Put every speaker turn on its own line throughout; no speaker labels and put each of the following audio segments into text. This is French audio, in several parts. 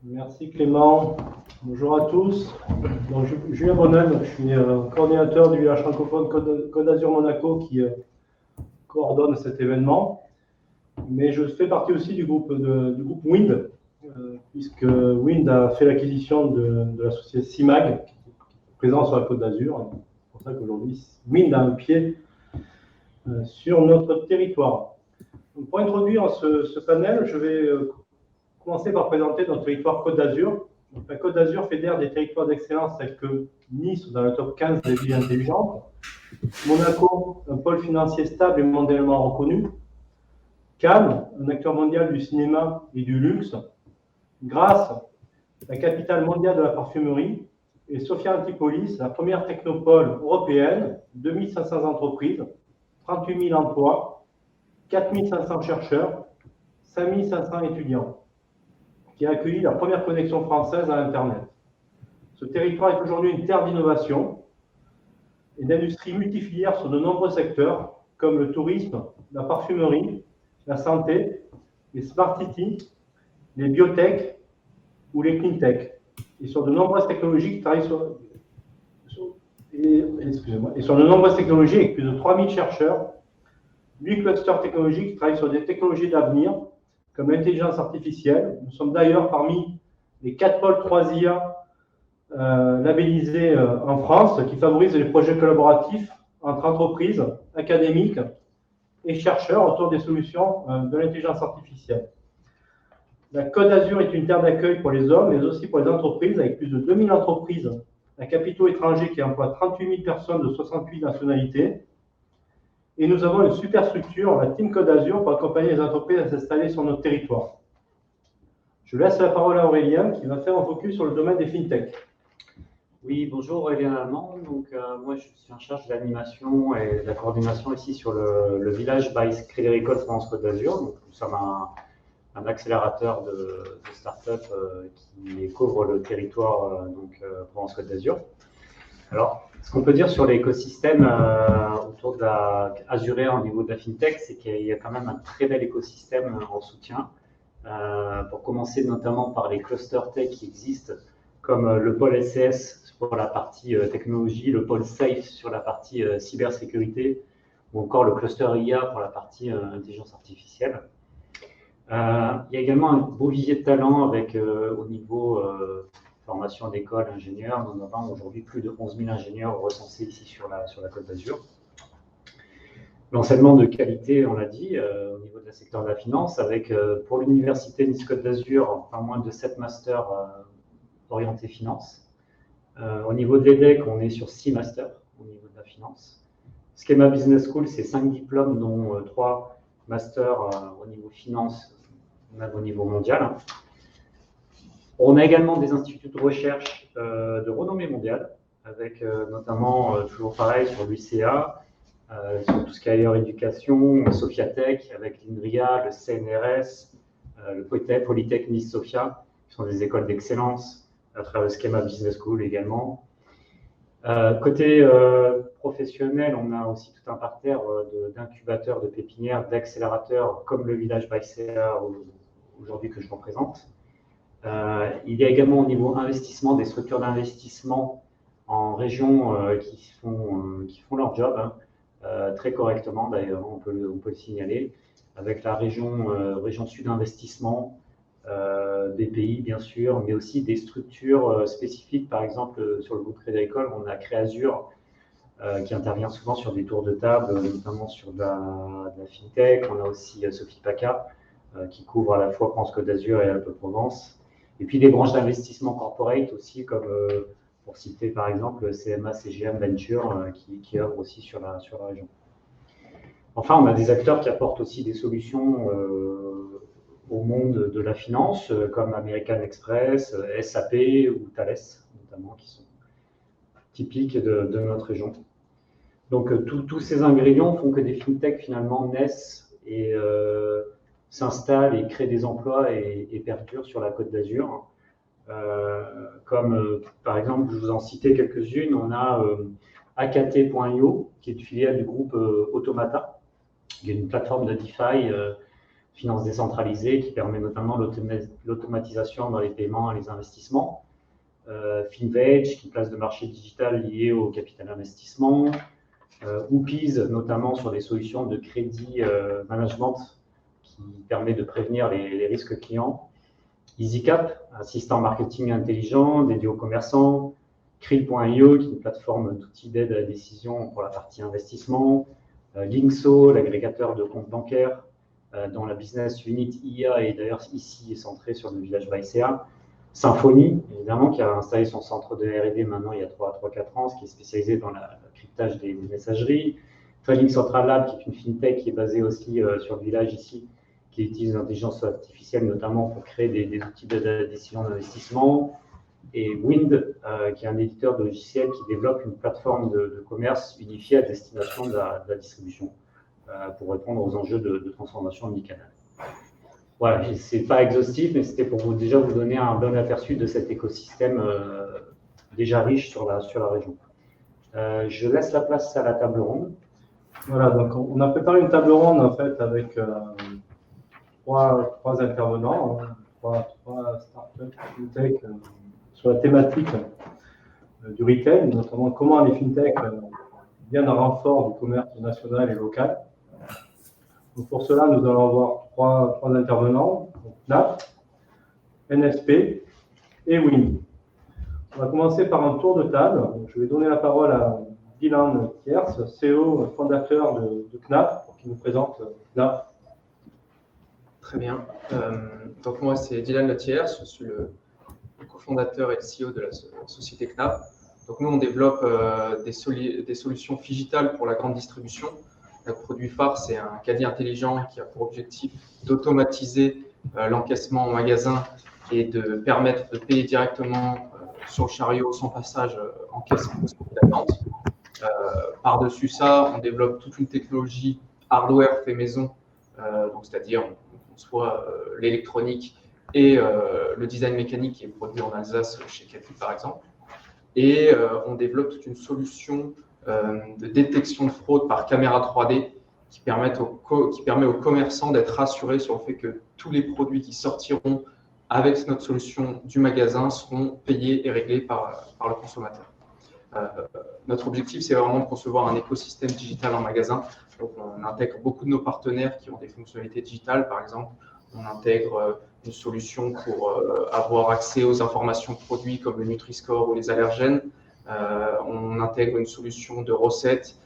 Merci Clément. Bonjour à tous. Donc, Julien Bonnel, je suis coordinateur du village francophone Côte d'Azur Monaco qui coordonne cet événement. Mais je fais partie aussi du groupe WIND, puisque WIND a fait l'acquisition de la société CIMAG, qui est présente sur la Côte d'Azur. C'est pour ça qu'aujourd'hui, WIND a un pied sur notre territoire. Donc, pour introduire ce panel, je vais commencer par présenter notre territoire Côte d'Azur. La Côte d'Azur fédère des territoires d'excellence tels que Nice, dans le top 15 des villes intelligentes, Monaco, un pôle financier stable et mondialement reconnu, Cannes, un acteur mondial du cinéma et du luxe, Grasse, la capitale mondiale de la parfumerie, et Sophia Antipolis, la première technopole européenne, 2500 entreprises, 38 000 emplois, 4500 chercheurs, 5500 étudiants, qui a accueilli la première connexion française à Internet. Ce territoire est aujourd'hui une terre d'innovation et d'industrie multifilière sur de nombreux secteurs, comme le tourisme, la parfumerie, la santé, les smart cities, les biotech ou les clean tech, et sur de nombreuses technologies qui travaillent sur de nombreuses technologies avec plus de 3000 chercheurs, 8 clusters technologiques qui travaillent sur des technologies d'avenir, comme l'intelligence artificielle. Nous sommes d'ailleurs parmi les 4 pôles 3IA labellisés en France, qui favorisent les projets collaboratifs entre entreprises, académiques et chercheurs autour des solutions de l'intelligence artificielle. La Côte d'Azur est une terre d'accueil pour les hommes, mais aussi pour les entreprises, avec plus de 2000 entreprises à capitaux étrangers qui emploient 38 000 personnes de 68 nationalités. Et nous avons une superstructure, la Team Côte d'Azur, pour accompagner les entreprises à s'installer sur notre territoire. Je laisse la parole à Aurélien, qui va faire un focus sur le domaine des fintech.
Oui, bonjour Aurélien Lamand. Donc, moi, je suis en charge de l'animation et de la coordination ici sur le village by Crédit Agricole France Côte d'Azur. Donc, nous sommes un accélérateur de start-up qui couvre le territoire France Côte d'Azur. Alors, ce qu'on peut dire sur l'écosystème autour de Azuréa au niveau de la FinTech, c'est qu'il y a quand même un très bel écosystème en soutien. Pour commencer notamment par les clusters tech qui existent, comme le pôle SCS pour la partie technologie, le pôle SAFE sur la partie cybersécurité, ou encore le cluster IA pour la partie intelligence artificielle. Il y a également un beau vivier de talent avec au niveau formation d'école, ingénieurs. Nous avons aujourd'hui plus de 11 000 ingénieurs recensés ici sur la Côte d'Azur. L'enseignement de qualité, on l'a dit, au niveau de la secteur de la finance, avec pour l'université Nice-Côte d'Azur, pas moins de 7 masters orientés finance. Au niveau de l'EDEC, on est sur 6 masters au niveau de la finance. Schema Business School, c'est 5 diplômes, dont 3 masters au niveau finance, même au niveau mondial. On a également des instituts de recherche de renommée mondiale, avec notamment, toujours pareil, sur l'UCA, sur tout ce qui est ailleurs éducation, Sophia Tech, avec l'INRIA, le CNRS, le Polytech Nice Sophia, qui sont des écoles d'excellence, à travers le Schema Business School également. Côté professionnel, on a aussi tout un parterre d'incubateurs, de pépinières, d'accélérateurs, comme le village Baïséa aujourd'hui que je représente. Il y a également au niveau investissement des structures d'investissement en région qui font leur job très correctement, d'ailleurs, on peut le signaler, avec la région Sud Investissement, des pays bien sûr, mais aussi des structures spécifiques. Par exemple, sur le groupe Crédit Agricole, on a Créazur qui intervient souvent sur des tours de table, notamment sur de la fintech. On a aussi Sophie Paca qui couvre à la fois France Côte d'Azur et Alpes-Provence. Et puis des branches d'investissement corporate aussi, comme pour citer par exemple CMA CGM Venture qui œuvre aussi sur la région. Enfin, on a des acteurs qui apportent aussi des solutions au monde de la finance, comme American Express, SAP ou Thales, notamment, qui sont typiques de notre région. Donc, tous ces ingrédients font que des fintechs, finalement, naissent et s'installent et créent des emplois et perdurent sur la Côte d'Azur. Comme, par exemple, je vous en citais quelques-unes, on a AKT.io, qui est une filiale du groupe Automata, qui est une plateforme de DeFi finance décentralisée qui permet notamment l'automatisation dans les paiements et les investissements. FinVeg, qui place de marché digital lié au capital investissement. Oopies, notamment sur des solutions de crédit management qui permet de prévenir les risques clients. EasyCap, assistant marketing intelligent dédié aux commerçants. Krill.io, qui est une plateforme d'outils d'aide à la décision pour la partie investissement. Linkso, l'agrégateur de comptes bancaires, dont la business unit IA est d'ailleurs ici centrée sur le village Baïséa. Symfony, évidemment, qui a installé son centre de R&D maintenant il y a 3-4 ans, ce qui est spécialisé dans le cryptage des messageries. Trading Central Lab, qui est une fintech qui est basée aussi sur le village ici, qui utilise l'intelligence artificielle notamment pour créer des outils de décision d'investissement. Et Wind, qui est un éditeur de logiciels qui développe une plateforme de commerce unifiée à destination de la distribution pour répondre aux enjeux de transformation omnicanal. Voilà, ce n'est pas exhaustif, mais c'était pour déjà vous donner un bon aperçu de cet écosystème déjà riche sur la région. Je laisse la place à la table ronde.
Voilà, donc on a préparé une table ronde en fait avec trois intervenants, trois startups fintech sur la thématique du retail, notamment comment les fintech viennent en renfort du commerce national et local. Donc pour cela, nous allons avoir trois intervenants, KNAP, NSP et Wind. On va commencer par un tour de table. Donc, je vais donner la parole à Dylan Thiers, CEO fondateur de KNAP, qui nous présente KNAP.
Très bien. Donc moi, c'est Dylan Thiers, je suis le cofondateur et le CEO de la société KNAP. Donc nous, on développe des solutions digitales pour la grande distribution. Notre produit phare, c'est un caddie intelligent qui a pour objectif d'automatiser l'encaissement en magasin et de permettre de payer directement sur le chariot sans passage en caisse d'attente. Par-dessus ça, on développe toute une technologie hardware fait maison, c'est-à-dire on conçoit l'électronique et le design mécanique qui est produit en Alsace chez Cathy par exemple. Et on développe toute une solution de détection de fraude par caméra 3D qui permet aux commerçants d'être rassurés sur le fait que tous les produits qui sortiront avec notre solution du magasin seront payés et réglés par le consommateur. Notre objectif, c'est vraiment de concevoir un écosystème digital en magasin. Donc, on intègre beaucoup de nos partenaires qui ont des fonctionnalités digitales. Par exemple, on intègre une solution pour avoir accès aux informations produits comme le Nutri-Score ou les allergènes. On intègre une solution de recettes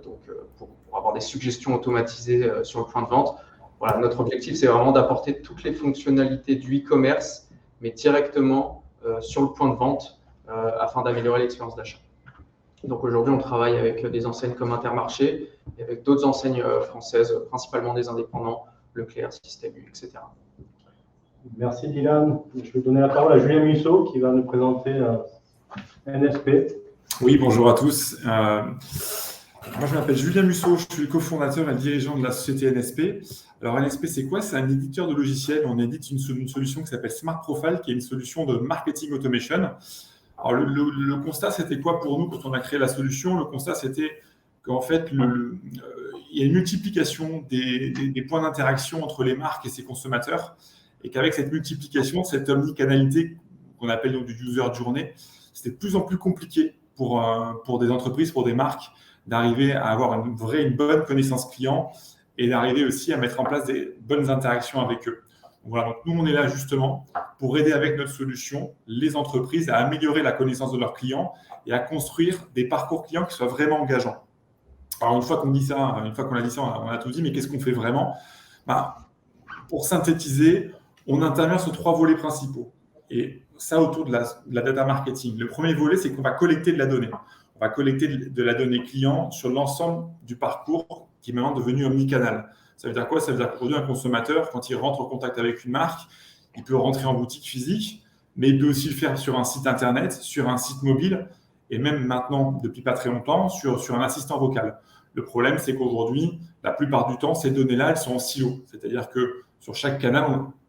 pour avoir des suggestions automatisées sur le point de vente. Voilà, notre objectif, c'est vraiment d'apporter toutes les fonctionnalités du e-commerce, mais directement sur le point de vente afin d'améliorer l'expérience d'achat. Donc aujourd'hui, on travaille avec des enseignes comme Intermarché et avec d'autres enseignes françaises, principalement des indépendants, Leclerc, Système U, etc.
Merci Dylan. Je vais donner la parole à Julien Musso qui va nous présenter NSP.
Oui, bonjour à tous. Moi, je m'appelle Julien Musso, je suis le cofondateur et le dirigeant de la société NSP. Alors, NSP, c'est quoi? C'est un éditeur de logiciels. On édite une solution qui s'appelle Smart Profile, qui est une solution de marketing automation. Alors, le constat, c'était quoi pour nous quand on a créé la solution? Le constat, c'était qu'en fait, il y a une multiplication des points d'interaction entre les marques et ses consommateurs, et qu'avec cette multiplication, cette omnicanalité qu'on appelle donc du user journey, c'était de plus en plus compliqué pour des entreprises, pour des marques, d'arriver à avoir une bonne connaissance client et d'arriver aussi à mettre en place des bonnes interactions avec eux. Voilà, donc nous, on est là justement pour aider avec notre solution les entreprises à améliorer la connaissance de leurs clients et à construire des parcours clients qui soient vraiment engageants. Alors, une fois qu'on a dit ça, on a tout dit, mais qu'est-ce qu'on fait vraiment? Pour synthétiser, on intervient sur 3 volets principaux. Et ça, autour de la data marketing. Le premier volet, c'est qu'on va collecter de la donnée. On va collecter de la donnée client sur l'ensemble du parcours qui est maintenant devenu omnicanal. Ça veut dire quoi? Ça veut dire qu'aujourd'hui, un consommateur, quand il rentre en contact avec une marque, il peut rentrer en boutique physique, mais il peut aussi le faire sur un site internet, sur un site mobile, et même maintenant, depuis pas très longtemps, sur un assistant vocal. Le problème, c'est qu'aujourd'hui, la plupart du temps, ces données-là, elles sont en silo. C'est-à-dire que sur chaque canal,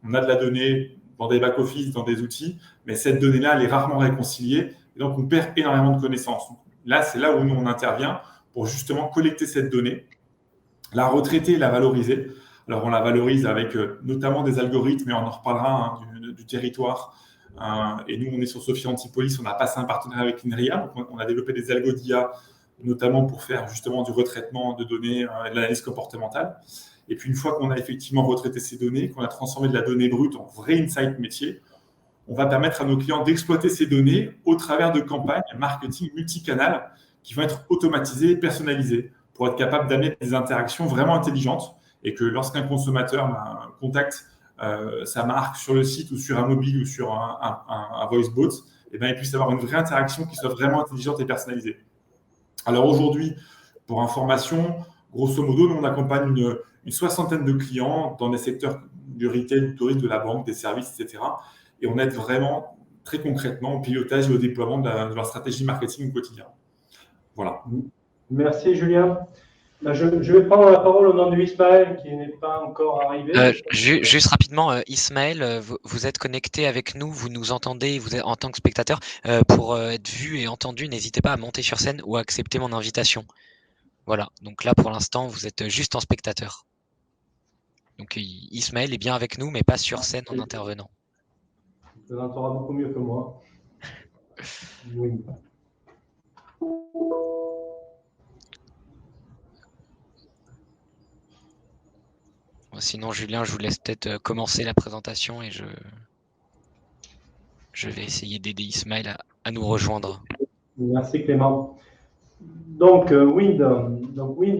on a de la donnée dans des back-office, dans des outils, mais cette donnée-là, elle est rarement réconciliée, et donc on perd énormément de connaissances. Là, c'est là où nous, on intervient pour justement collecter cette donnée, la retraiter et la valoriser Alors, on la valorise avec notamment des algorithmes, et on en reparlera du territoire. Et nous, on est sur Sophia Antipolis, on a passé un partenariat avec INRIA, donc on a développé des algos d'IA, notamment pour faire justement du retraitement de données et de l'analyse comportementale. Et puis, une fois qu'on a effectivement retraité ces données, qu'on a transformé de la donnée brute en vrai insight métier, on va permettre à nos clients d'exploiter ces données au travers de campagnes marketing multicanal qui vont être automatisées et personnalisées pour être capable d'amener des interactions vraiment intelligentes et que lorsqu'un consommateur contacte sa marque sur le site ou sur un mobile ou sur un voice bot, eh bien, il puisse avoir une vraie interaction qui soit vraiment intelligente et personnalisée. Alors aujourd'hui, pour information, grosso modo, nous on accompagne une soixantaine de clients dans des secteurs du retail, du tourisme, de la banque, des services, etc. Et on aide vraiment très concrètement au pilotage et au déploiement de leur stratégie marketing au quotidien. Voilà.
Merci Julien. Je vais prendre la parole au nom de Ismaël qui n'est pas encore arrivé.
Juste rapidement, Ismaël, vous êtes connecté avec nous, vous nous entendez, vous êtes en tant que spectateur. Pour être vu et entendu, n'hésitez pas à monter sur scène ou à accepter mon invitation. Voilà, donc là pour l'instant, vous êtes juste en spectateur. Donc Ismaël est bien avec nous, mais pas sur scène en intervenant.
Tu l'entendras beaucoup mieux que moi. Oui.
Sinon, Julien, je vous laisse peut-être commencer la présentation et je vais essayer d'aider Ismaël à nous rejoindre.
Merci Clément. Donc, Wind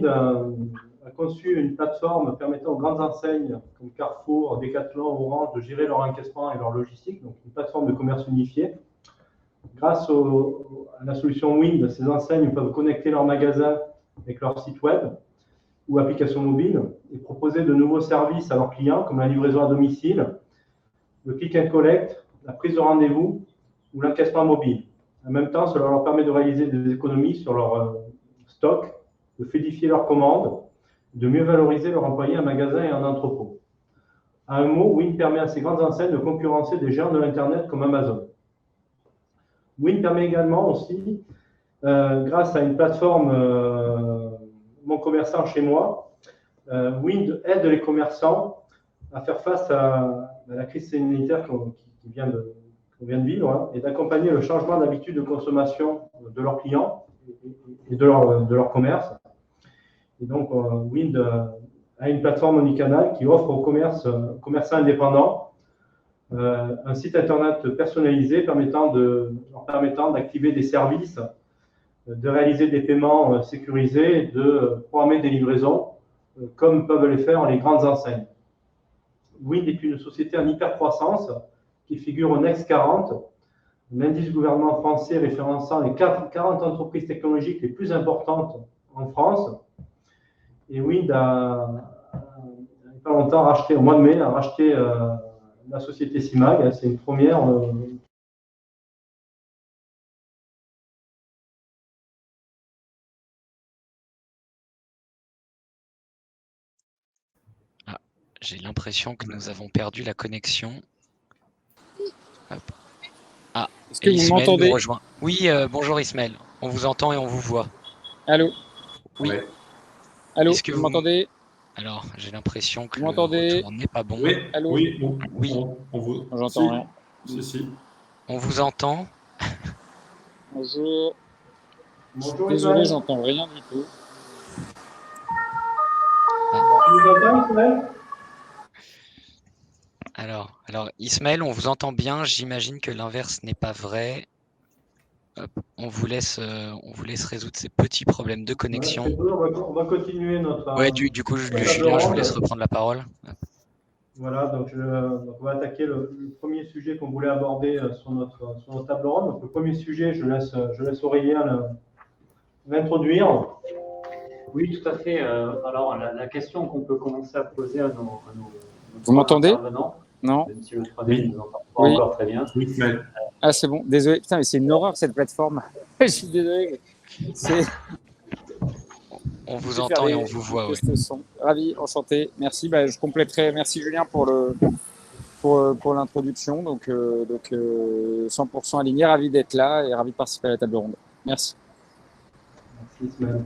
a conçu une plateforme permettant aux grandes enseignes comme Carrefour, Decathlon, Orange de gérer leur encaissement et leur logistique, donc une plateforme de commerce unifié. Grâce à la solution Wind, ces enseignes peuvent connecter leurs magasins avec leur site web ou application mobile et proposer de nouveaux services à leurs clients comme la livraison à domicile, le click and collect, la prise de rendez-vous ou l'encaissement mobile. En même temps, cela leur permet de réaliser des économies sur leur stock, de fluidifier leurs commandes, de mieux valoriser leurs employés en magasin et en entrepôt. À un mot, Wind permet à ces grandes enseignes de concurrencer des géants de l'Internet comme Amazon. Wind permet également aussi, grâce à une plateforme Mon commerçant chez moi, Wind aide les commerçants à faire face à la crise sanitaire qu'on vient de vivre et d'accompagner le changement d'habitude de consommation de leurs clients et de leur commerce. Et donc, Wind a une plateforme omnicanal qui offre aux commerçants indépendants un site internet personnalisé permettant d'activer des services, de réaliser des paiements sécurisés, de programmer des livraisons, comme peuvent le faire les grandes enseignes. Wind est une société en hypercroissance qui figure au Next 40, l'indice gouvernement français référençant les 40 entreprises technologiques les plus importantes en France. Et Wind a, il n'y a pas longtemps, au mois de mai, a racheté la société CIMAG. C'est une première.
J'ai l'impression que nous avons perdu la connexion. Hop. Ah,
est-ce que vous m'entendez?
Oui, bonjour Ismaël. On vous entend et on vous voit.
Allô?
Oui.
Ouais.
Allô,
Est-ce que
vous m'entendez?
Alors, j'ai l'impression que
vous
le retour n'est pas bon.
Oui,
Allô?
oui,
Oui.
on vous...
J'entends rien.
Si.
On vous entend.
Bonjour.
Bonjour,
Désolé,
Ismaël.
j'entends rien du tout.
Tu nous entends, Ismaël?
Alors, Ismaël, on vous entend bien. J'imagine que l'inverse n'est pas vrai. Hop, on vous laisse résoudre ces petits problèmes de connexion.
Ouais, on va continuer notre.
Ouais, du coup, Julien, je vous laisse reprendre la parole.
Voilà, donc on va attaquer le premier sujet qu'on voulait aborder sur notre table ronde. Donc, le premier sujet, je laisse Aurélien l'introduire.
Oui, tout à fait. Alors, la question qu'on peut commencer à poser à nos
Vous m'entendez?
intervenants,
Non?
Monsieur le 3D, nous entend pas
Oui.
encore très bien.
Oui, Ismaël.
Ah, c'est bon. Désolé. Putain, mais c'est une horreur cette plateforme. Je suis désolé. C'est.
On vous entend et on vous voit. Ouais.
Son. Ravi, enchanté. Merci. Je compléterai. Merci Julien pour l'introduction. Donc 100% aligné. Ravi d'être là et ravi de participer à la table ronde. Merci.
Merci, Ismaël.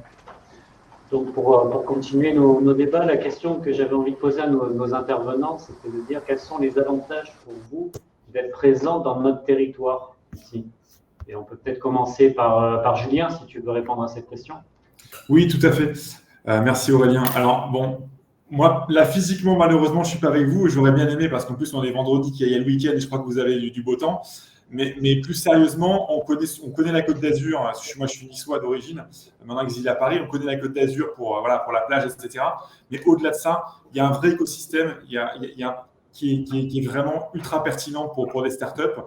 Donc, pour continuer nos débats, la question que j'avais envie de poser à nos intervenants, c'était de dire quels sont les avantages pour vous d'être présent dans notre territoire ici. Et on peut peut-être commencer par Julien, si tu veux répondre à cette question.
Oui, tout à fait. Merci Aurélien. Alors, bon, moi, là, physiquement, malheureusement, je ne suis pas avec vous et j'aurais bien aimé parce qu'en plus, on est vendredi, qu'il y a le week-end et je crois que vous avez du beau temps. Mais plus sérieusement, on connaît la Côte d'Azur. Moi, je suis niçois d'origine. Maintenant exilé à Paris, on connaît la Côte d'Azur pour la plage, etc. Mais au-delà de ça, il y a un vrai écosystème qui est vraiment ultra pertinent pour les startups.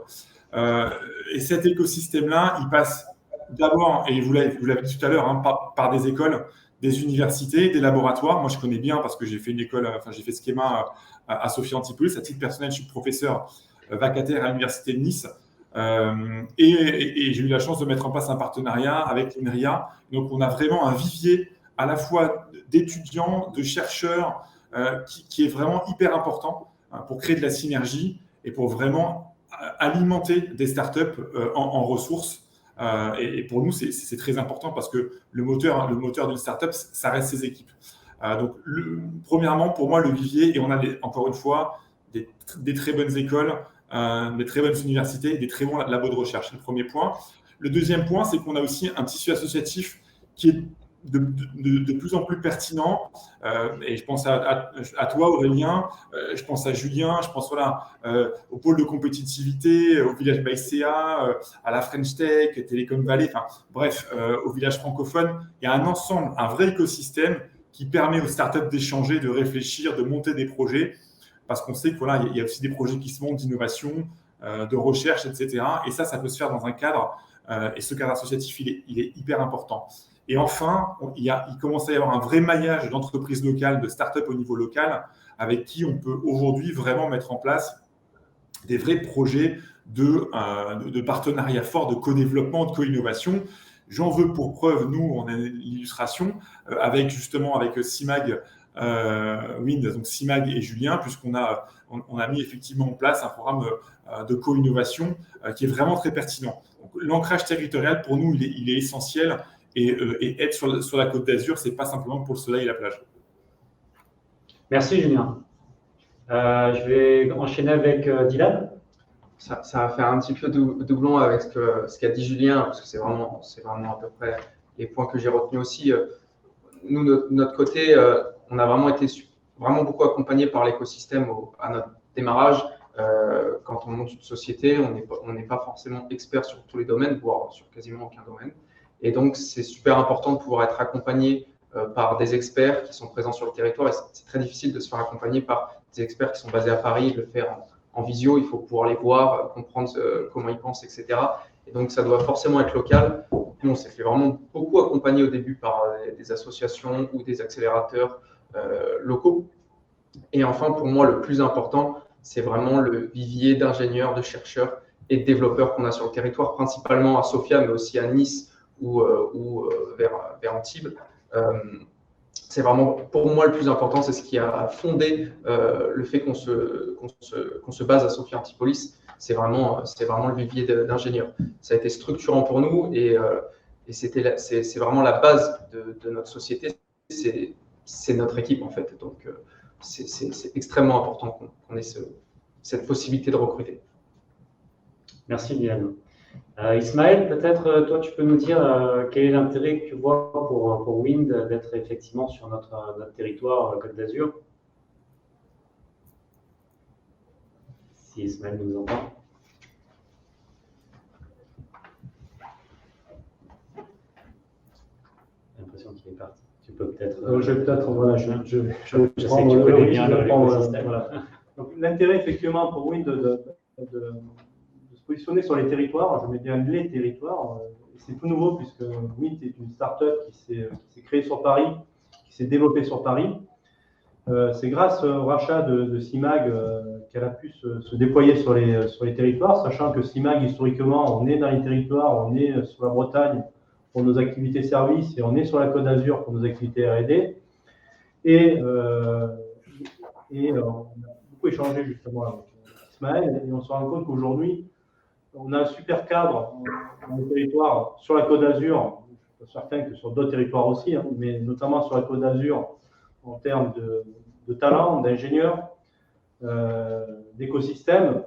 Et cet écosystème-là, il passe d'abord, et vous l'avez dit tout à l'heure, hein, par des écoles, des universités, des laboratoires. Moi, je connais bien parce que j'ai fait une école, j'ai fait Schema à Sophia Antipolis. À titre personnel, je suis professeur vacataire à l'université de Nice. Et j'ai eu la chance de mettre en place un partenariat avec l'INRIA. Donc, on a vraiment un vivier à la fois d'étudiants, de chercheurs, qui est vraiment hyper important pour créer de la synergie et pour vraiment alimenter des startups en ressources. Et pour nous, c'est très important parce que le moteur d'une startup, ça reste ses équipes. Donc, premièrement, pour moi, le vivier, et on a encore une fois des très bonnes écoles, des très bonnes universités, des très bons labos de recherche. C'est le premier point. Le deuxième point, c'est qu'on a aussi un tissu associatif qui est de plus en plus pertinent. Et je pense à toi, Aurélien, je pense à Julien, je pense au pôle de compétitivité, au village Baïséa, à la French Tech, Télécom Valley, bref, au village francophone. Il y a un ensemble, un vrai écosystème qui permet aux startups d'échanger, de réfléchir, de monter des projets. Parce qu'on sait qu'il y a aussi des projets qui se montent d'innovation, de recherche, etc. Et ça peut se faire dans un cadre. Et ce cadre associatif, il est hyper important. Et enfin, il commence à y avoir un vrai maillage d'entreprises locales, de start-up au niveau local, avec qui on peut aujourd'hui vraiment mettre en place des vrais projets de partenariat fort, de co-développement, de co-innovation. J'en veux pour preuve, nous, on a l'illustration avec CIMAG, Wind, donc CIMAG et Julien, puisqu'on a mis effectivement en place un programme de co-innovation qui est vraiment très pertinent. L'ancrage territorial, pour nous, il est essentiel. Et être sur la Côte d'Azur, ce n'est pas simplement pour le soleil et la plage.
Merci Julien. Je vais enchaîner avec Dylan.
Ça va faire un petit peu doublon avec ce qu'a dit Julien, parce que c'est vraiment à peu près les points que j'ai retenus aussi. Nous, de notre côté, on a vraiment été vraiment beaucoup accompagnés par l'écosystème à notre démarrage. Quand on monte une société, on n'est pas forcément expert sur tous les domaines, voire sur quasiment aucun domaine. Et donc, c'est super important de pouvoir être accompagné par des experts qui sont présents sur le territoire. Et c'est très difficile de se faire accompagner par des experts qui sont basés à Paris, de le faire en visio. Il faut pouvoir les voir, comprendre comment ils pensent, etc. Et donc, ça doit forcément être local. Nous, on s'est fait vraiment beaucoup accompagner au début par des associations ou des accélérateurs locaux. Et enfin, pour moi, le plus important, c'est vraiment le vivier d'ingénieurs, de chercheurs et de développeurs qu'on a sur le territoire, principalement à Sofia, mais aussi à Nice ou vers Antibes. C'est vraiment, pour moi, le plus important, c'est ce qui a fondé le fait qu'on se base à Sophia Antipolis. C'est vraiment le vivier d'ingénieurs. Ça a été structurant pour nous et c'est vraiment la base de notre société. C'est notre équipe, en fait. Donc, c'est extrêmement important qu'on ait cette possibilité de recruter.
Merci, Liane. Ismaël, peut-être, toi, tu peux nous dire quel est l'intérêt que tu vois pour Wind d'être effectivement sur notre territoire Côte d'Azur? Si Ismaël nous entend. J'ai l'impression qu'il est parti. Tu peux peut-être.
Je vais peut-être, voilà, je
sais que tu connais bien l'écosystème.
Voilà. Donc, l'intérêt, effectivement, pour Wind de se positionner sur les territoires, je mets bien les territoires, c'est tout nouveau puisque Wind est une start-up qui s'est créée sur Paris, qui s'est développée sur Paris. C'est grâce au rachat de CIMAG qu'elle a pu se déployer sur les territoires, sachant que CIMAG, historiquement, on est dans les territoires, on est sur la Bretagne pour nos activités services et on est sur la Côte d'Azur pour nos activités R&D. Et on a beaucoup échangé justement avec Ismaël et on se rend compte qu'aujourd'hui, on a un super cadre dans le territoire sur la Côte d'Azur. Je certain que sur d'autres territoires aussi, hein, mais notamment sur la Côte d'Azur, en termes de talents, d'ingénieurs, d'écosystèmes,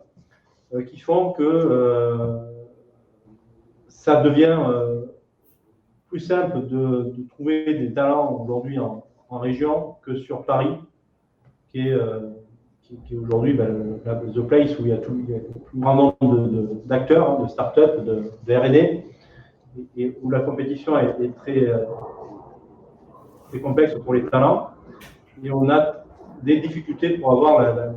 qui font que ça devient plus simple de trouver des talents aujourd'hui en région que sur Paris, qui est aujourd'hui the place où il y a le plus grand nombre d'acteurs, hein, de start-up, de R&D, et où la compétition est très complexe pour les talents. Et on a des difficultés pour avoir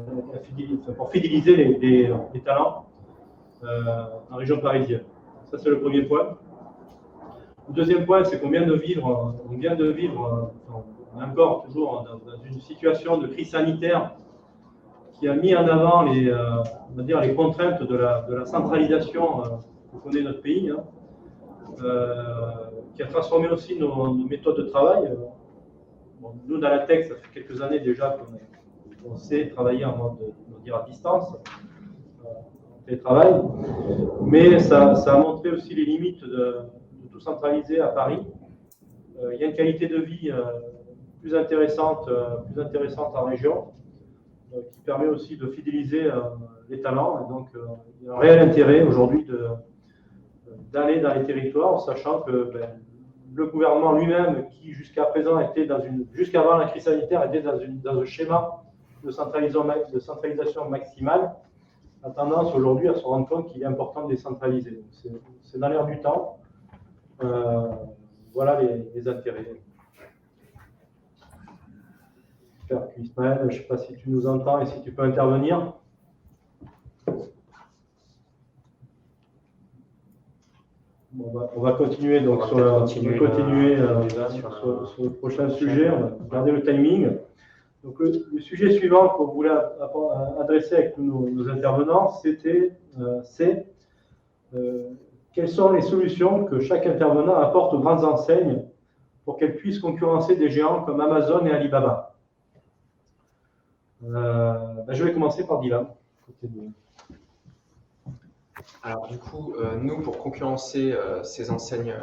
pour fidéliser les talents en région parisienne. Ça, c'est le premier point. Le deuxième point, c'est qu'on vient de vivre, on est encore toujours dans une situation de crise sanitaire qui a mis en avant les contraintes de la centralisation que connaît notre pays, hein, qui a transformé aussi nos méthodes de travail. Bon, nous, dans la tech, ça fait quelques années déjà qu'on sait travailler en mode à distance, en télétravail, mais ça a montré aussi les limites de tout centraliser à Paris. Il y a une qualité de vie plus intéressante en région, qui permet aussi de fidéliser les talents. Et donc, il y a un réel intérêt aujourd'hui d'aller dans les territoires, sachant que le gouvernement lui-même, qui jusqu'à présent jusqu'avant la crise sanitaire, était dans un schéma de centralisation maximale, a tendance aujourd'hui à se rendre compte qu'il est important de décentraliser. C'est dans l'air du temps. Voilà les intérêts. J'espère qu'Ismaël, je ne sais pas si tu nous entends et si tu peux intervenir. Bon, on va continuer donc sur le prochain sujet. On va garder le timing. Donc le sujet suivant qu'on voulait adresser avec nos intervenants, c'est quelles sont les solutions que chaque intervenant apporte aux grandes enseignes pour qu'elles puissent concurrencer des géants comme Amazon et Alibaba. Je vais commencer par Dylan.
Alors du coup, nous, pour concurrencer ces enseignes,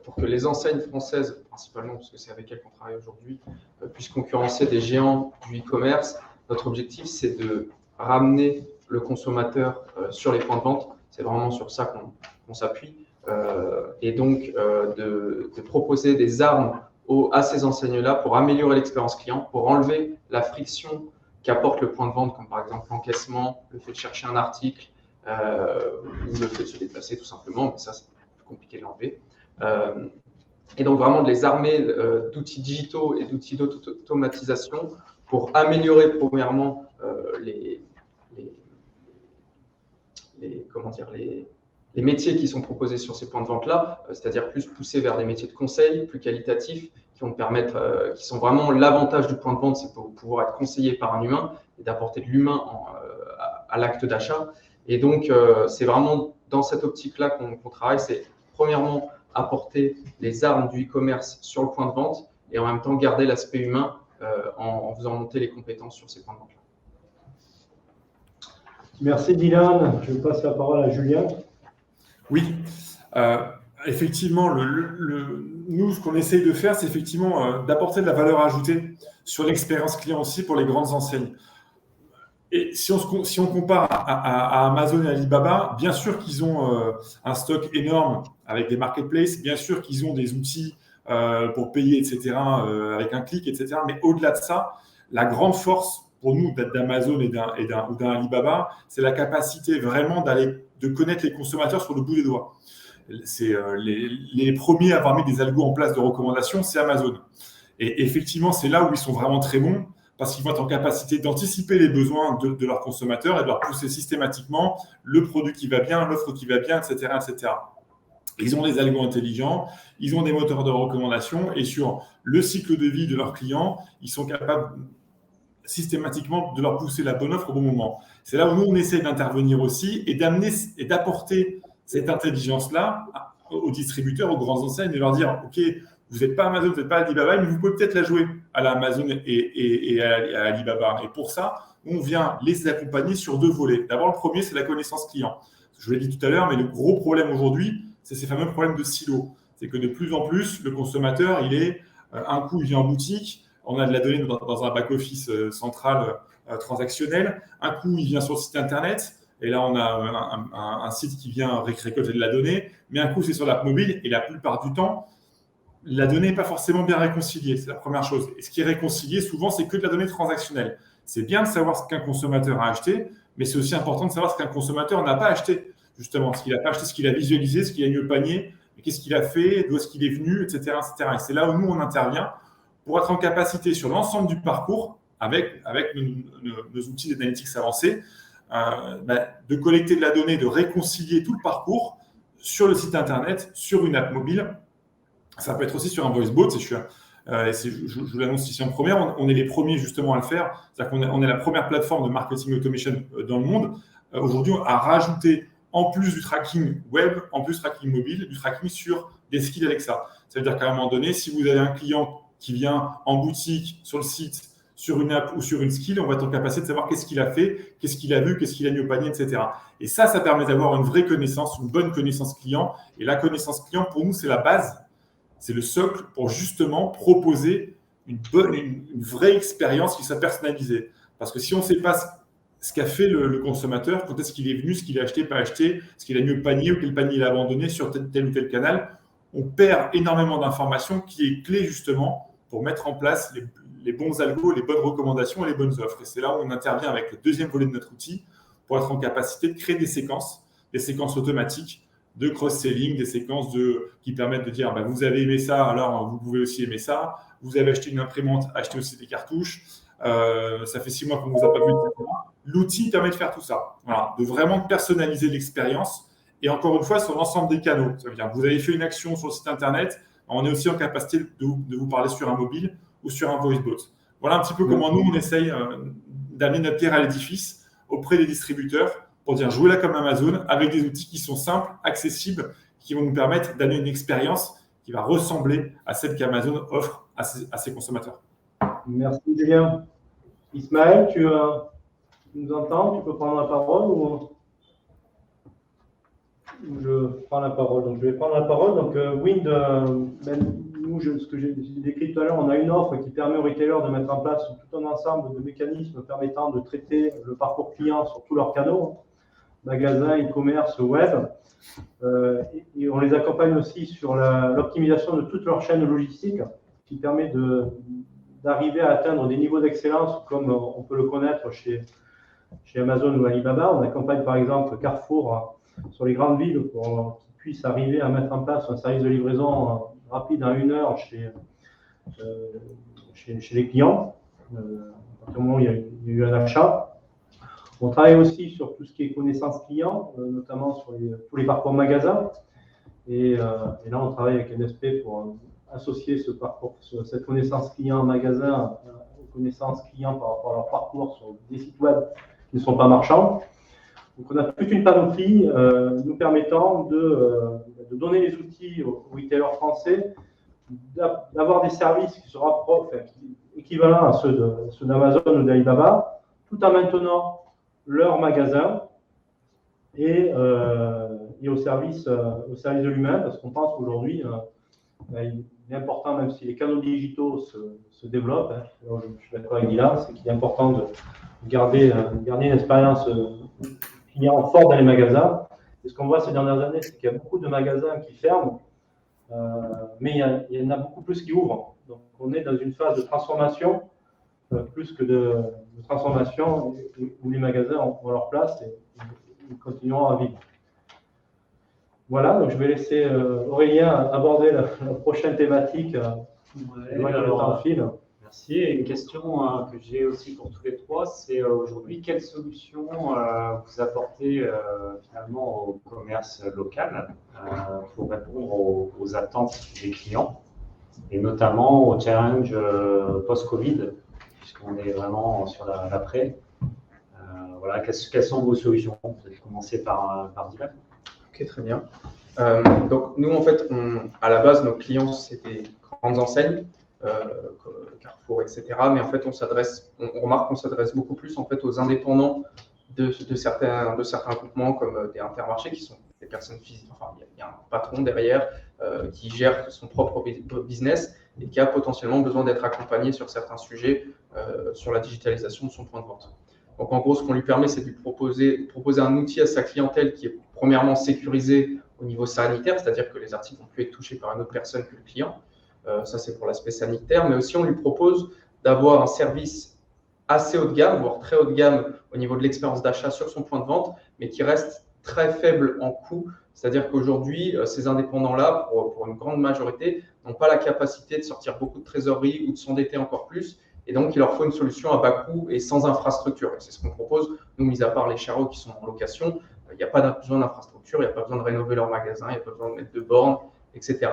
pour que les enseignes françaises, principalement, parce que c'est avec elles qu'on travaille aujourd'hui, puissent concurrencer des géants du e-commerce, notre objectif, c'est de ramener le consommateur sur les points de vente. C'est vraiment sur ça qu'on s'appuie. Et donc, de proposer des armes à ces enseignes-là pour améliorer l'expérience client, pour enlever la friction qu'apporte le point de vente, comme par exemple l'encaissement, le fait de chercher un article, ou le fait de se déplacer tout simplement, mais ça c'est plus compliqué de l'enlever. Et donc vraiment de les armer d'outils digitaux et d'outils d'automatisation pour améliorer premièrement les métiers qui sont proposés sur ces points de vente-là, c'est-à-dire plus poussés vers des métiers de conseil, plus qualitatifs, qui vont permettre, qui sont vraiment l'avantage du point de vente, c'est pour pouvoir être conseillé par un humain et d'apporter de l'humain à l'acte d'achat. Et donc, c'est vraiment dans cette optique-là qu'on travaille. C'est premièrement apporter les armes du e-commerce sur le point de vente et en même temps garder l'aspect humain en faisant monter les compétences sur ces points de vente-là.
Merci Dylan. Je vais passer la parole à Julien.
Oui, effectivement, nous, ce qu'on essaye de faire, c'est effectivement d'apporter de la valeur ajoutée sur l'expérience client aussi pour les grandes enseignes. Et si on compare à Amazon et Alibaba, bien sûr qu'ils ont un stock énorme avec des marketplaces, bien sûr qu'ils ont des outils pour payer, etc., avec un clic, etc. Mais au-delà de ça, la grande force pour nous d'Amazon ou d'un Alibaba, c'est la capacité vraiment de connaître les consommateurs sur le bout des doigts. C'est les premiers à avoir mis des algos en place de recommandation, c'est Amazon. Et effectivement, c'est là où ils sont vraiment très bons, parce qu'ils vont être en capacité d'anticiper les besoins de leurs consommateurs et de leur pousser systématiquement le produit qui va bien, l'offre qui va bien, etc., etc. Ils ont des algos intelligents, ils ont des moteurs de recommandation et sur le cycle de vie de leurs clients, ils sont capables systématiquement de leur pousser la bonne offre au bon moment. C'est là où nous, on essaie d'intervenir aussi et d'amener et d'apporter cette intelligence-là aux distributeurs, aux grandes enseignes et leur dire, OK, vous n'êtes pas Amazon, vous n'êtes pas Alibaba, mais vous pouvez peut-être la jouer à la Amazon et à Alibaba. Et pour ça, on vient les accompagner sur deux volets. D'abord, le premier, c'est la connaissance client. Je vous l'ai dit tout à l'heure, mais le gros problème aujourd'hui, c'est ces fameux problèmes de silos. C'est que de plus en plus, le consommateur, un coup, il vient en boutique, on a de la donnée dans un back-office central transactionnel, un coup, il vient sur le site Internet, et là, on a un site qui vient récolter de la donnée, mais un coup, c'est sur l'app mobile, et la plupart du temps, la donnée n'est pas forcément bien réconciliée, c'est la première chose. Et ce qui est réconcilié, souvent, c'est que de la donnée transactionnelle. C'est bien de savoir ce qu'un consommateur a acheté, mais c'est aussi important de savoir ce qu'un consommateur n'a pas acheté, justement, ce qu'il n'a pas acheté, ce qu'il a visualisé, ce qu'il a mis au panier, qu'est-ce qu'il a fait, d'où est-ce qu'il est venu, etc., etc. Et c'est là où nous, on intervient pour être en capacité sur l'ensemble du parcours, avec nos outils d'analytics avancés, de collecter de la donnée, de réconcilier tout le parcours sur le site Internet, sur une app mobile. Ça peut être aussi sur un voice bot. Je vous l'annonce ici en première. On est les premiers justement à le faire. C'est-à-dire qu'on est la première plateforme de marketing automation dans le monde aujourd'hui à rajouter, en plus du tracking web, en plus du tracking mobile, du tracking sur des skills Alexa. Ça veut dire qu'à un moment donné, si vous avez un client qui vient en boutique, sur le site, sur une app ou sur une skill, on va être en capacité de savoir qu'est-ce qu'il a fait, qu'est-ce qu'il a vu, qu'est-ce qu'il a mis au panier, etc. Et ça permet d'avoir une vraie connaissance, une bonne connaissance client. Et la connaissance client, pour nous, c'est la base, c'est le socle pour justement proposer une vraie expérience qui soit personnalisée. Parce que si on ne sait pas ce qu'a fait le consommateur, quand est-ce qu'il est venu, ce qu'il a acheté, pas acheté, ce qu'il a mis au panier ou quel panier il a abandonné sur tel ou tel canal, on perd énormément d'informations qui est clé justement pour mettre en place les bons algos, les bonnes recommandations et les bonnes offres. Et c'est là où on intervient avec le deuxième volet de notre outil pour être en capacité de créer des séquences automatiques de cross-selling, des séquences qui permettent de dire vous avez aimé ça, alors vous pouvez aussi aimer ça. Vous avez acheté une imprimante, achetez aussi des cartouches. Ça fait 6 mois qu'on ne vous a pas vu, etc. L'outil permet de faire tout ça. Voilà, de vraiment personnaliser l'expérience. Et encore une fois, sur l'ensemble des canaux. Ça veut dire que vous avez fait une action sur le site Internet, on est aussi en capacité de vous parler sur un mobile ou sur un voice bot. Voilà un petit peu comment nous, on essaye d'amener notre pierre à l'édifice auprès des distributeurs pour dire jouez là comme Amazon avec des outils qui sont simples, accessibles, qui vont nous permettre d'amener une expérience qui va ressembler à celle qu'Amazon offre à ses consommateurs.
Merci Julien. Ismaël, tu nous entends? Tu peux prendre la parole ou je prends la parole? Donc, je vais prendre la parole. Donc, Wind, nous, ce que j'ai décrit tout à l'heure, on a une offre qui permet aux retailers de mettre en place tout un ensemble de mécanismes permettant de traiter le parcours client sur tous leurs canaux, magasins, e-commerce, web. Et on les accompagne aussi sur l'optimisation de toute leur chaîne logistique qui permet d'arriver à atteindre des niveaux d'excellence comme on peut le connaître chez Amazon ou Alibaba. On accompagne par exemple Carrefour sur les grandes villes pour qu'ils puissent arriver à mettre en place un service de livraison rapide en 1 heure chez les clients, à partir du moment où il y a eu un achat. On travaille aussi sur tout ce qui est connaissance client, notamment sur tous les parcours magasins. Et là, on travaille avec NSP pour associer cette connaissance client magasin aux connaissances clients par rapport à leur parcours sur des sites web qui ne sont pas marchands. Donc, on a toute une panoplie nous permettant de donner les outils aux retailers français, d'avoir des services qui seront équivalents à ceux d'Amazon ou d'Alibaba, tout en maintenant leur magasin et au service de l'humain, parce qu'on pense qu'aujourd'hui, il est important, même si les canaux digitaux se développent, je suis d'accord avec Dylan, c'est qu'il est important de garder une expérience client fort dans les magasins. Et ce qu'on voit ces dernières années, c'est qu'il y a beaucoup de magasins qui ferment, mais il y en a beaucoup plus qui ouvrent. Donc on est dans une phase de transformation, plus que de transformation, où les magasins ont leur place et ils continueront à vivre. Voilà, donc je vais laisser Aurélien aborder la prochaine thématique.
Merci. Et une question que j'ai aussi pour tous les trois, c'est aujourd'hui, quelle solution vous apportez finalement au commerce local pour répondre aux attentes des clients et notamment au challenge post-Covid, puisqu'on est vraiment sur l'après. Voilà, quelles sont vos solutions? Vous allez commencer par Dylan.
Ok, très bien. Donc, nous, en fait, à la base, nos clients, c'est des grandes enseignes, Carrefour, etc. Mais en fait, on remarque qu'on s'adresse beaucoup plus en fait, aux indépendants de certains groupements comme des Intermarchés, qui sont des personnes physiques. Enfin, il y a un patron derrière qui gère son propre business et qui a potentiellement besoin d'être accompagné sur certains sujets sur la digitalisation de son point de vente. Donc, en gros, ce qu'on lui permet, c'est de lui proposer un outil à sa clientèle qui est premièrement sécurisé au niveau sanitaire, c'est-à-dire que les articles ne vont plus être touchés par une autre personne que le client. Ça, c'est pour l'aspect sanitaire. Mais aussi, on lui propose d'avoir un service assez haut de gamme, voire très haut de gamme au niveau de l'expérience d'achat sur son point de vente, mais qui reste très faible en coût. C'est-à-dire qu'aujourd'hui, ces indépendants-là, pour une grande majorité, n'ont pas la capacité de sortir beaucoup de trésorerie ou de s'endetter encore plus. Et donc, il leur faut une solution à bas coût et sans infrastructure. Et c'est ce qu'on propose. Nous, mis à part les chariots qui sont en location, il n'y a pas besoin d'infrastructure, il n'y a pas besoin de rénover leur magasin, il n'y a pas besoin de mettre de bornes, etc.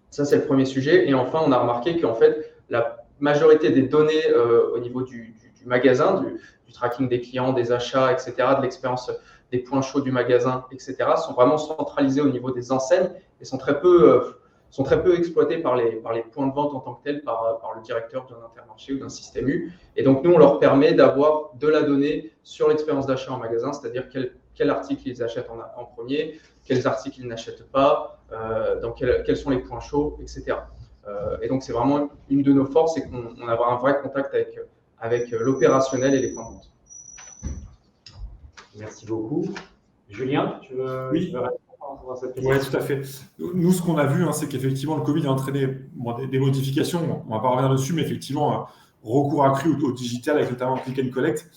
Ça, c'est le premier sujet. Et enfin, on a remarqué qu'en fait, la majorité des données au niveau du magasin, du tracking des clients, des achats, etc., de l'expérience des points chauds du magasin, etc., sont vraiment centralisées au niveau des enseignes et sont très peu exploitées par les points de vente en tant que tels, par le directeur d'un intermarché ou d'un système U. Et donc, nous, on leur permet d'avoir de la donnée sur l'expérience d'achat en magasin, c'est-à-dire quel article ils achètent en premier, quels articles ils n'achètent pas, quels sont les points chauds, etc. Et donc, c'est vraiment une de nos forces, c'est qu'on a un vrai contact avec l'opérationnel et les points de vente.
Merci beaucoup. Julien, tu veux répondre à cette question?
Oui, tout à fait. Nous, ce qu'on a vu, c'est qu'effectivement, le Covid a entraîné des modifications. On ne va pas revenir dessus, mais effectivement, recours accru au digital, avec notamment Click and Collect.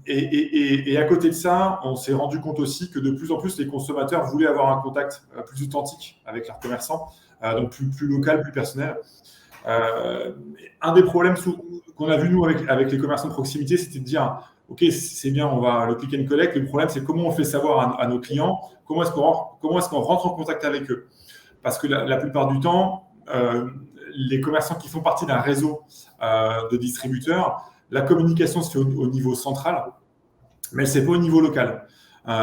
Et à côté de ça, on s'est rendu compte aussi que de plus en plus, les consommateurs voulaient avoir un contact plus authentique avec leurs commerçants, donc plus local, plus personnel. Un des problèmes qu'on a vu, nous, avec les commerçants de proximité, c'était de dire OK, c'est bien, on va le click and collect. Le problème, c'est comment on fait savoir à nos clients, comment est-ce qu'on rentre en contact avec eux. Parce que la plupart du temps, les commerçants qui font partie d'un réseau de distributeurs, la communication se fait au niveau central, mais ce n'est pas au niveau local.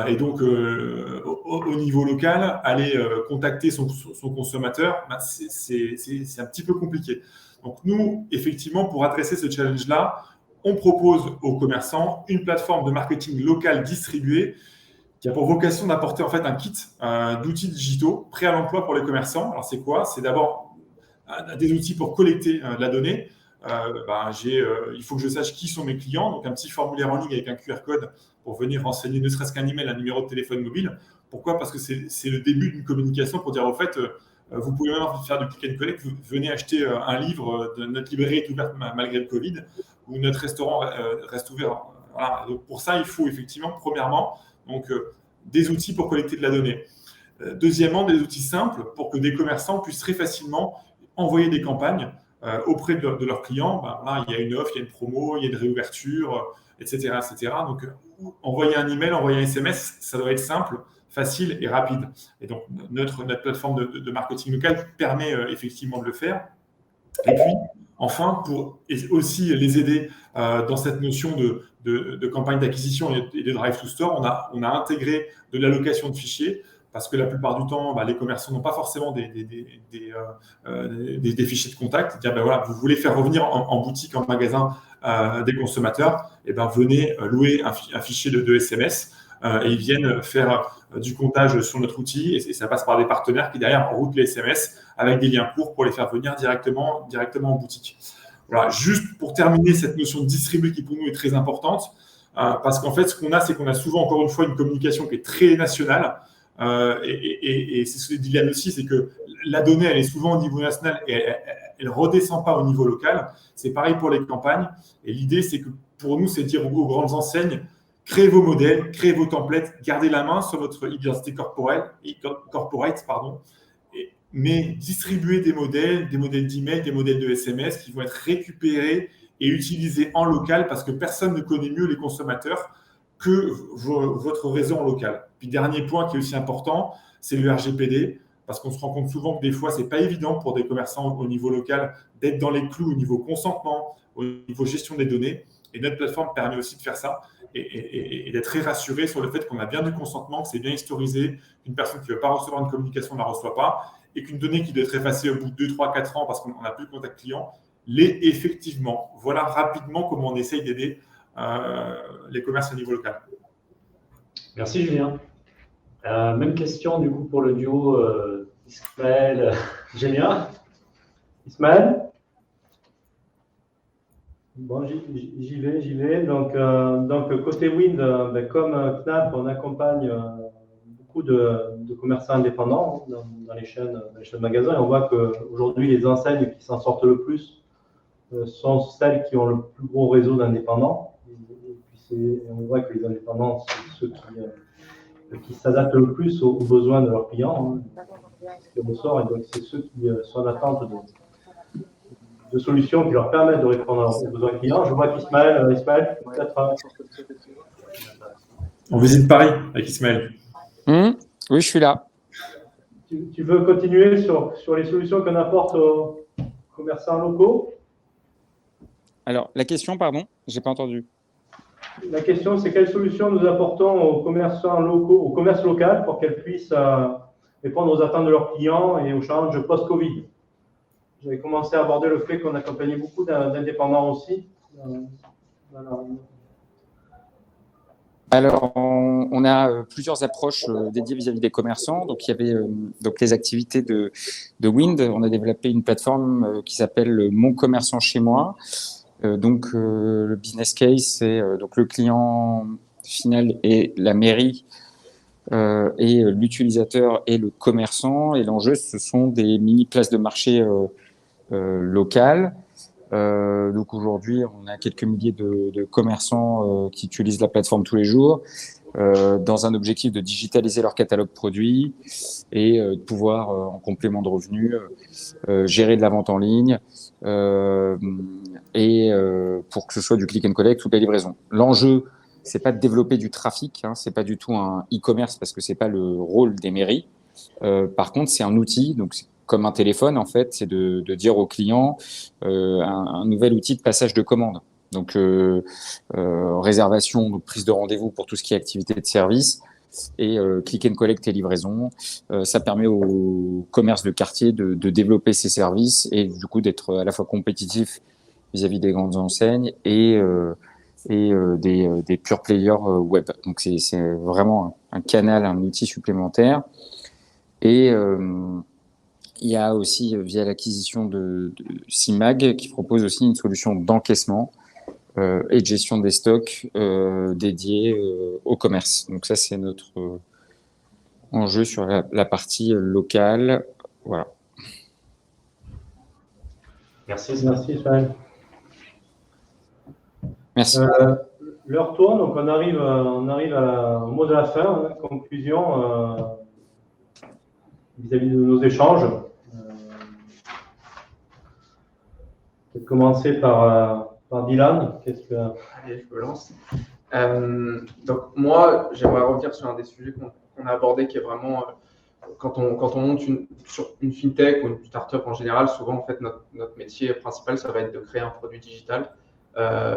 Et donc, au niveau local, aller contacter son consommateur, c'est un petit peu compliqué. Donc, nous, effectivement, pour adresser ce challenge-là, on propose aux commerçants une plateforme de marketing local distribuée qui a pour vocation d'apporter en fait un kit d'outils digitaux prêts à l'emploi pour les commerçants. Alors, c'est quoi? C'est d'abord des outils pour collecter de la donnée. Il faut que je sache qui sont mes clients, donc un petit formulaire en ligne avec un QR code pour venir renseigner ne serait-ce qu'un email, un numéro de téléphone mobile. Pourquoi? Parce que c'est le début d'une communication pour dire au fait, vous pouvez maintenant faire du click and collect, vous venez acheter un livre, notre librairie est ouverte malgré le Covid, ou notre restaurant reste ouvert. Voilà. Donc pour ça, il faut effectivement, premièrement, des outils pour collecter de la donnée. Deuxièmement, des outils simples pour que des commerçants puissent très facilement envoyer des campagnes auprès de leurs clients. Là, il y a une offre, il y a une promo, il y a une réouverture, etc. Donc, envoyer un email, envoyer un SMS, ça doit être simple, facile et rapide. Et donc, notre plateforme de marketing local permet effectivement de le faire. Et puis, enfin, pour aussi les aider dans cette notion de campagne d'acquisition et de drive to store, on a intégré de l'allocation de fichiers. Parce que la plupart du temps, les commerçants n'ont pas forcément des fichiers de contact. Dire, voilà, vous voulez faire revenir en boutique, en magasin des consommateurs, venez louer un fichier de SMS et ils viennent faire du comptage sur notre outil et ça passe par des partenaires qui derrière enroutent les SMS avec des liens courts pour les faire venir directement en boutique. Voilà, juste pour terminer cette notion de distribuer qui pour nous est très importante parce qu'en fait, ce qu'on a, c'est qu'on a souvent encore une fois une communication qui est très nationale. Et c'est ce que dit Dylan aussi, c'est que la donnée, elle est souvent au niveau national et elle ne redescend pas au niveau local. C'est pareil pour les campagnes. Et l'idée, c'est que pour nous, c'est de dire aux grandes enseignes, créez vos modèles, créez vos templates, gardez la main sur votre identité corporate, mais distribuez des modèles d'email, des modèles de SMS qui vont être récupérés et utilisés en local parce que personne ne connaît mieux les consommateurs que votre réseau en local. Puis, dernier point qui est aussi important, c'est le RGPD, parce qu'on se rend compte souvent que des fois, ce n'est pas évident pour des commerçants au niveau local d'être dans les clous au niveau consentement, au niveau gestion des données. Et notre plateforme permet aussi de faire ça et d'être très rassuré sur le fait qu'on a bien du consentement, que c'est bien historisé, qu'une personne qui ne veut pas recevoir une communication ne la reçoit pas, et qu'une donnée qui doit être effacée au bout de 2, 3, 4 ans parce qu'on n'a plus de contact client, l'est effectivement. Voilà rapidement comment on essaye d'aider les commerces au niveau local.
Merci Julien. Même question du coup pour le duo Ismaël, Génia.
Ismaël? Bon, j'y vais. Donc, côté Wind, comme Knapp, on accompagne beaucoup de commerçants indépendants dans les chaînes magasins. Et on voit qu'aujourd'hui, les enseignes qui s'en sortent le plus sont celles qui ont le plus gros réseau d'indépendants. Et on voit que les indépendants, c'est ceux qui s'adaptent le plus aux besoins de leurs clients, ce qui ressort. Et donc, c'est ceux qui sont en attente de solutions qui leur permettent de répondre aux besoins clients. Je vois qu'Ismaël, peut-être.
On visite Paris avec Ismaël.
Oui, je suis là.
Tu veux continuer sur les solutions qu'on apporte aux commerçants locaux?
Alors, la question, pardon, je n'ai pas entendu.
La question, c'est quelles solutions nous apportons aux commerçants locaux, au commerce local, pour qu'elles puissent répondre aux attentes de leurs clients et aux challenges post-Covid. J'avais commencé à aborder le fait qu'on accompagnait beaucoup d'indépendants aussi. Voilà.
Alors, on a plusieurs approches dédiées vis-à-vis des commerçants. Donc, il y avait les activités de Wind. On a développé une plateforme qui s'appelle Mon commerçant chez moi. Le business case, c'est donc le client final et la mairie et l'utilisateur et le commerçant. Et l'enjeu, ce sont des mini places de marché locales. Donc aujourd'hui, on a quelques milliers de commerçants qui utilisent la plateforme tous les jours dans un objectif de digitaliser leur catalogue produit et de pouvoir, en complément de revenus, gérer de la vente en ligne et pour que ce soit du click and collect ou de la livraison. L'enjeu, c'est pas de développer du trafic, c'est pas du tout un e-commerce parce que c'est pas le rôle des mairies. Par contre, c'est un outil, donc c'est comme un téléphone en fait, c'est de dire au client un nouvel outil de passage de commande. Donc réservation, donc prise de rendez-vous pour tout ce qui est activité de service et click and collect et livraison. Ça permet au commerce de quartier de développer ses services et du coup d'être à la fois compétitif vis-à-vis des grandes enseignes et des pure players web. Donc c'est vraiment un canal, un outil supplémentaire. Et il y a aussi, via l'acquisition de CIMAG, qui propose aussi une solution d'encaissement et de gestion des stocks dédiés au commerce. Donc ça, c'est notre enjeu sur la partie locale. Voilà.
Merci.
Merci, Ismaël.
Merci.
L'heure tourne, donc on arrive au mot de la fin, conclusion vis-à-vis de nos échanges. Peut-être commencer par Dylan.
Allez, je me lance. Donc moi, j'aimerais revenir sur un des sujets qu'on a abordé, qui est vraiment quand on monte sur une fintech ou une startup en général, souvent en fait notre métier principal, ça va être de créer un produit digital.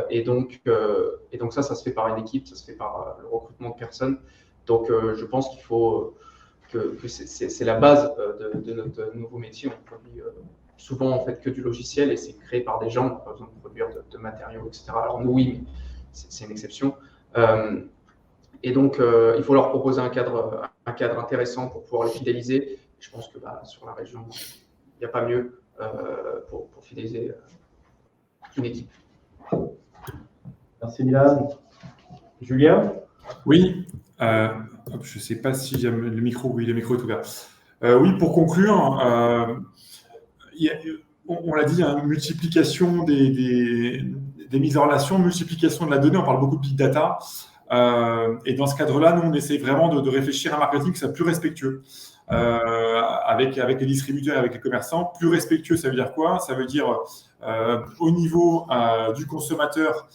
Et donc ça se fait par une équipe, ça se fait par le recrutement de personnes. Donc je pense qu'il faut que c'est la base de notre nouveau métier. On produit souvent en fait que du logiciel et c'est créé par des gens, on n'a pas besoin de produire de matériaux, etc. Alors nous oui, mais c'est une exception. Et donc il faut leur proposer un cadre intéressant pour pouvoir les fidéliser. Je pense que sur la région, il n'y a pas mieux pour fidéliser une équipe.
Merci Dylan. Julien?
Oui, je ne sais pas si le micro est ouvert. Oui, pour conclure, on l'a dit, une multiplication des mises en relation, multiplication de la donnée, on parle beaucoup de big data. Et dans ce cadre-là, nous, on essaie vraiment de réfléchir à un marketing qui soit plus respectueux avec les distributeurs et avec les commerçants. Plus respectueux, ça veut dire quoi? Ça veut dire au niveau du consommateur,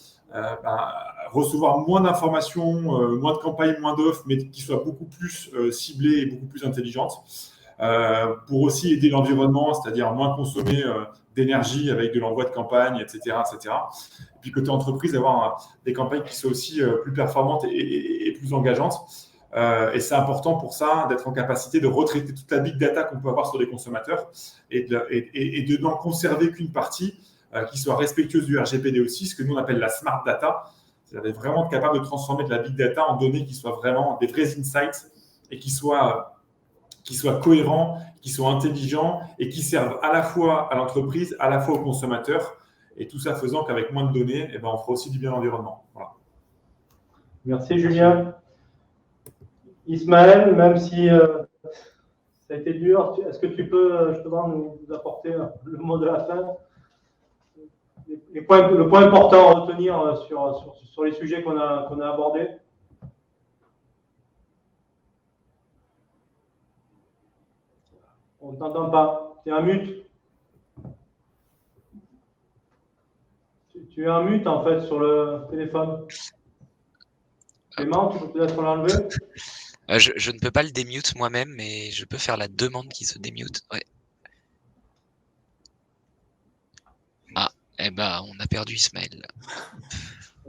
recevoir moins d'informations, moins de campagnes, moins d'offres, mais qui soient beaucoup plus ciblées et beaucoup plus intelligentes. Pour aussi aider l'environnement, c'est-à-dire moins consommer d'énergie avec de l'envoi de campagne, etc., etc. Et puis côté entreprise, avoir des campagnes qui soient aussi plus performantes et plus engageantes. Et c'est important pour ça d'être en capacité de retraiter toute la big data qu'on peut avoir sur les consommateurs et de n'en conserver qu'une partie qui soit respectueuse du RGPD aussi, ce que nous on appelle la smart data. C'est-à-dire vraiment être capable de transformer de la big data en données qui soient vraiment des vrais insights et qui soient cohérents, qui soient intelligents et qui servent à la fois à l'entreprise, à la fois aux consommateurs. Et tout ça faisant qu'avec moins de données, on fera aussi du bien à l'environnement. Voilà.
Merci Julien. Ismaël, même si ça a été dur, est-ce que tu peux justement nous apporter le mot de la fin, le point important à retenir sur les sujets qu'on a abordés? On ne t'entend pas. Tu es un mute. Tu es un mute en fait sur le téléphone. Clément, tu peux peut-être l'enlever?
Je ne peux pas le démute moi-même, mais je peux faire la demande qu'il se démute. Ouais. Ah, on a perdu Ismaël.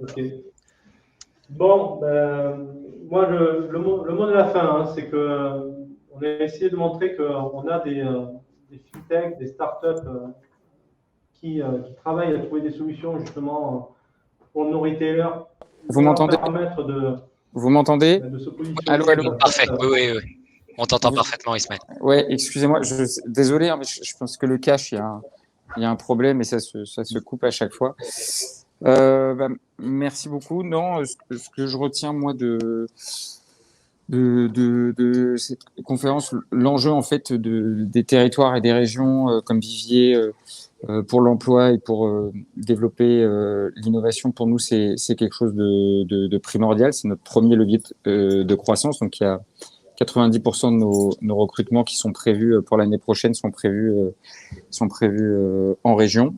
Ok. Bon, moi, le mot de la fin, c'est que on a essayé de montrer qu'on a des fintechs, des startups qui travaillent à trouver des solutions justement pour nos retailers.
Vous m'entendez?
Permettre
Vous m'entendez?
de se positionner.
Allô.
Parfait. Oui. On t'entend parfaitement, Ismaël.
Ouais, excusez-moi. Désolé, mais je pense que le cache, il y a un problème et ça se coupe à chaque fois. Merci beaucoup. Non, ce que je retiens moi de cette conférence, l'enjeu en fait des territoires et des régions comme vivier pour l'emploi et pour développer l'innovation, pour nous c'est quelque chose de primordial. C'est notre premier levier de croissance. Donc il y a 90% de nos recrutements qui sont prévus pour l'année prochaine sont prévus en région.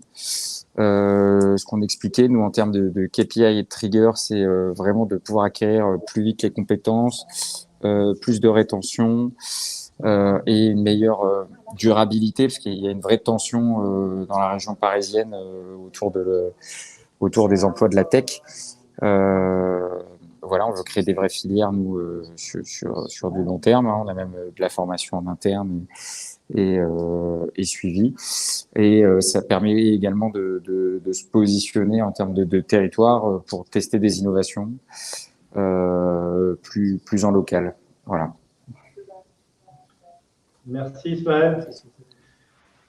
Ce qu'on expliquait, nous, en termes de KPI et de trigger, c'est vraiment de pouvoir acquérir plus vite les compétences, plus de rétention et une meilleure durabilité, parce qu'il y a une vraie tension dans la région parisienne autour des emplois de la tech. Voilà, on veut créer des vraies filières, nous, sur du long terme. On a même de la formation en interne et suivi. Et ça permet également de se positionner en termes de territoire pour tester des innovations plus en local. Voilà.
Merci Ismaël.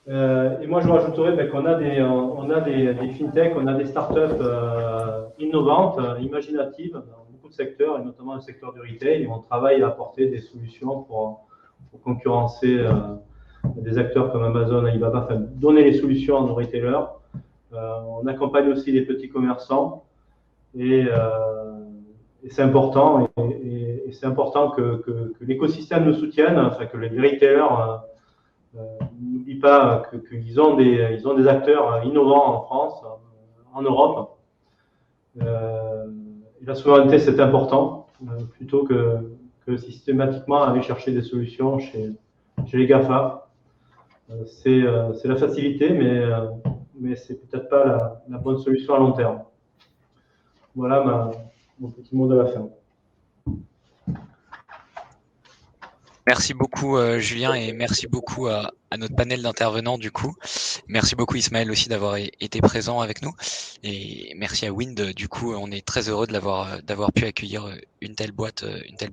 Et moi je rajouterais qu'on a des fintechs, on a des startups innovantes, imaginatives dans beaucoup de secteurs, et notamment le secteur du retail, et on travaille à apporter des solutions pour concurrencer des acteurs comme Amazon, Alibaba, enfin, donner les solutions à nos retailers. On accompagne aussi les petits commerçants et c'est important. Et c'est important que l'écosystème nous soutienne, enfin, que les retailers n'oublient pas qu'ils ont des acteurs innovants en France, en Europe. Et la souveraineté, c'est important, plutôt que systématiquement aller chercher des solutions chez les GAFA. C'est la facilité, mais c'est peut-être pas la bonne solution à long terme. Voilà mon petit mot de la fin.
Merci beaucoup Julien, et merci beaucoup à notre panel d'intervenants du coup. Merci beaucoup Ismaël aussi d'avoir été présent avec nous, et merci à Wind. Du coup, on est très heureux d'avoir pu accueillir une telle boîte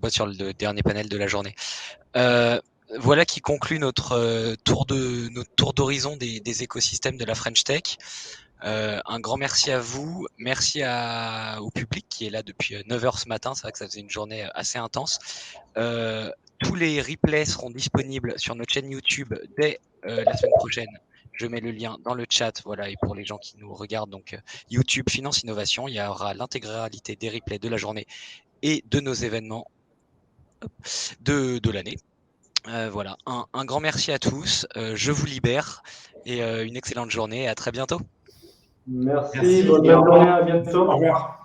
sur le dernier panel de la journée. Voilà qui conclut notre tour d'horizon des écosystèmes de la French Tech. Un grand merci à vous, merci au public qui est là depuis 9h ce matin. C'est vrai que ça faisait une journée assez intense. Tous les replays seront disponibles sur notre chaîne YouTube dès la semaine prochaine. Je mets le lien dans le chat, voilà, et pour les gens qui nous regardent, donc YouTube Finance Innovation, il y aura l'intégralité des replays de la journée et de nos événements de l'année. Voilà, un grand merci à tous. Je vous libère et une excellente journée. À très bientôt.
Merci. Bonne journée. À bientôt.
Au revoir.